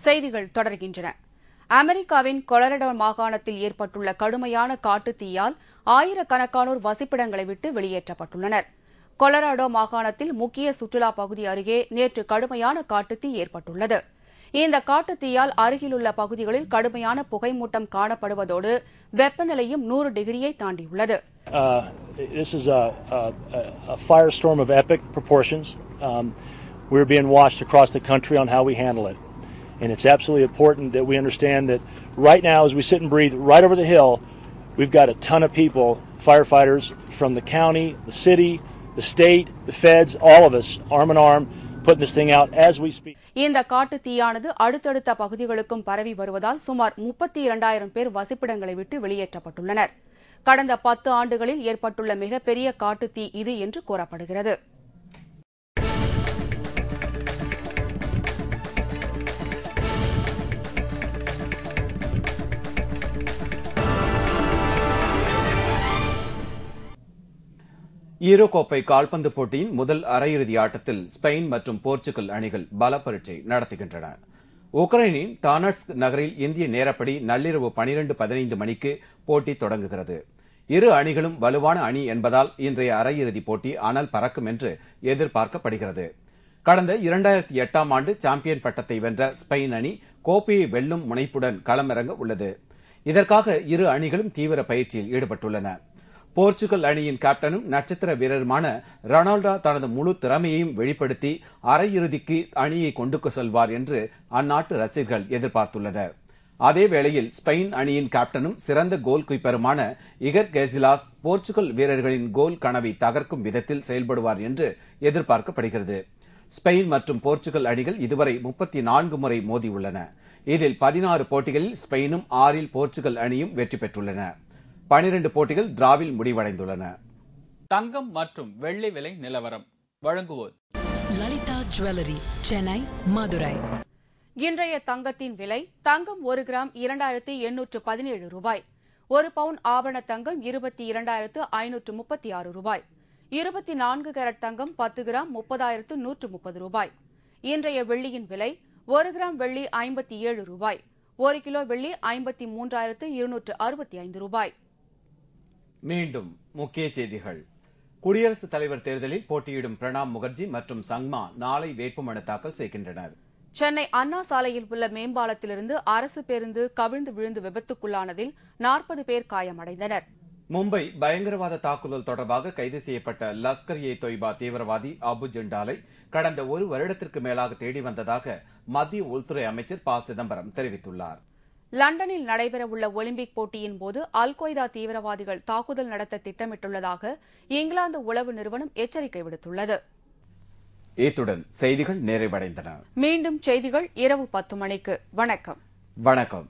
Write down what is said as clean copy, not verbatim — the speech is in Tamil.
செய்திகள் தொடர்கின்றன. அமெரிக்காவின் கொலரடோ மாகாணத்தில் ஏற்பட்டுள்ள கடுமையான காட்டுத் தீயால் ஆயிரக்கணக்கானோர் வசிப்பிடங்களை விட்டு வெளியேற்றப்பட்டுள்ளனர். கொலராடோ மாகாணத்தில் முக்கிய சுற்றுலா பகுதி அருகே நேற்று கடுமையான காட்டுத்தீ ஏற்பட்டுள்ளது. இந்த காட்டுத்தீயால் அருகிலுள்ள பகுதிகளில் கடுமையான புகைமூட்டம் காணப்படுவதோடு வெப்பநிலையும் 100 டிகிரியை தாண்டியுள்ளது. This is a firestorm of epic proportions. We're being watched across the country on how we handle it. And it's absolutely important that we understand that right now, as we sit and breathe right over the hill, we've got a ton of people, firefighters from the county, the city, the state, the feds, all of us, arm in arm, putting this thing out as we speak. இந்த காட்டுத் தீயானது அடுத்தடுத்த பகுதிகளுக்கும் பரவி வருவதால் சுமார் 32,000 பேர் வசிப்பிடங்களை விட்டு வெளியேற்றப்பட்டுள்ளனர். கடந்த 10 ஆண்டுகளில் ஏற்பட்டுள்ள மிகப்பெரிய காட்டுத் தீ இது என்று கூறப்படுகிறது. ஈரோ கோப்பை கால்பந்து போட்டியின் முதல் அரையிறுதி ஆட்டத்தில் ஸ்பெயின் மற்றும் போர்ச்சுகல் அணிகள் பல பரீட்சை நடத்துகின்றன. உக்ரைனின் டானட்ஸ்க் நகரில் இந்திய நேரப்படி நள்ளிரவு 12:15 மணிக்கு போட்டி தொடங்குகிறது. இரு அணிகளும் வலுவான அணி என்பதால் இன்றைய அரையிறுதிப் போட்டி அனல் பறக்கும் என்று எதிர்பார்க்கப்படுகிறது. கடந்த 2008ஆம் ஆண்டு சாம்பியன் பட்டத்தை வென்ற ஸ்பெயின் அணி கோப்பையை வெல்லும் முனைப்புடன் களமிறங்க உள்ளது. இதற்காக இரு அணிகளும் தீவிர பயிற்சியில் ஈடுபட்டுள்ளன. போர்ச்சுகல் அணியின் கேப்டனும் நட்சத்திர வீரருமான ரொனால்டோ தனது முழு திறமையையும் வெளிப்படுத்தி அரையிறுதிக்கு அணியை கொண்டு செல்வார் என்று அந்நாட்டு ரசிகர்கள் எதிர்பார்த்துள்ளனர். அதேவேளையில் ஸ்பெயின் அணியின் கேப்டனும் சிறந்த கோல் கீப்பருமான இகர் கேசிலாஸ் போர்ச்சுகல் வீரர்களின் கோல் கனவை தகர்க்கும் விதத்தில் செயல்படுவார் என்று எதிர்பார்க்கப்படுகிறது. ஸ்பெயின் மற்றும் போர்ச்சுகல் அணிகள் இதுவரை 34 முறை மோதியுள்ளன. இதில் 16 போட்டிகளில் ஸ்பெயினும் 6இல் போர்ச்சுகல் அணியும் வெற்றி பெற்றுள்ளன. 12 போட்டிகள் டிராவில் முடிவடைந்துள்ளன. தங்கம் மற்றும் வெள்ளி விலை நிலவரம் வழங்குவோர் லலிதா ஜுவல்லரி, சென்னை, மதுரை. இன்றைய தங்கத்தின் விலை: தங்கம் 1 கிராம் 2817 ரூபாய், 1 பவுன் ஆபரண தங்கம் 22,536 ரூபாய், 24 கேரட் தங்கம் 10 கிராம் 30,130 ரூபாய். இன்றைய வெள்ளியின் விலை: 1 கிராம் வெள்ளி 57 ரூபாய், 1 கிலோ வெள்ளி 53,265 ரூபாய். மீண்டும் முக்கிய செய்திகள். குடியரசுத் தலைவர் தேர்தலில் போட்டியிடும் பிரணாப் முகர்ஜி மற்றும் சங்மா நாளை வேட்புமனு தாக்கல் செய்கின்றனர். சென்னை அண்ணா சாலையில் உள்ள மேம்பாலத்திலிருந்து அரசு பேருந்து கவிழ்ந்து விழுந்து விபத்துக்குள்ளானதில் 40 பேர் காயமடைந்தனர். மும்பை பயங்கரவாத தாக்குதல் தொடர்பாக கைது செய்யப்பட்ட லஷ்கர்-இ-தொய்பா தீவிரவாதி அபு ஜிண்டாலை கடந்த 1 வருடத்திற்கு மேலாக தேடி வந்ததாக மத்திய உள்துறை அமைச்சர் ப. சிதம்பரம் தெரிவித்துள்ளார். லண்டனில் நடைபெறவுள்ள ஒலிம்பிக் போட்டியின் போது அல்-கொய்தா தீவிரவாதிகள் தாக்குதல் நடத்த திட்டமிட்டுள்ளதாக இங்கிலாந்து உளவு நிறுவனம் எச்சரிக்கை விடுத்துள்ளது. இத்துடன் செய்திகள் நிறைவடைந்தன. மீண்டும் செய்திகள் இரவு 10 மணிக்கு. வணக்கம். வணக்கம்.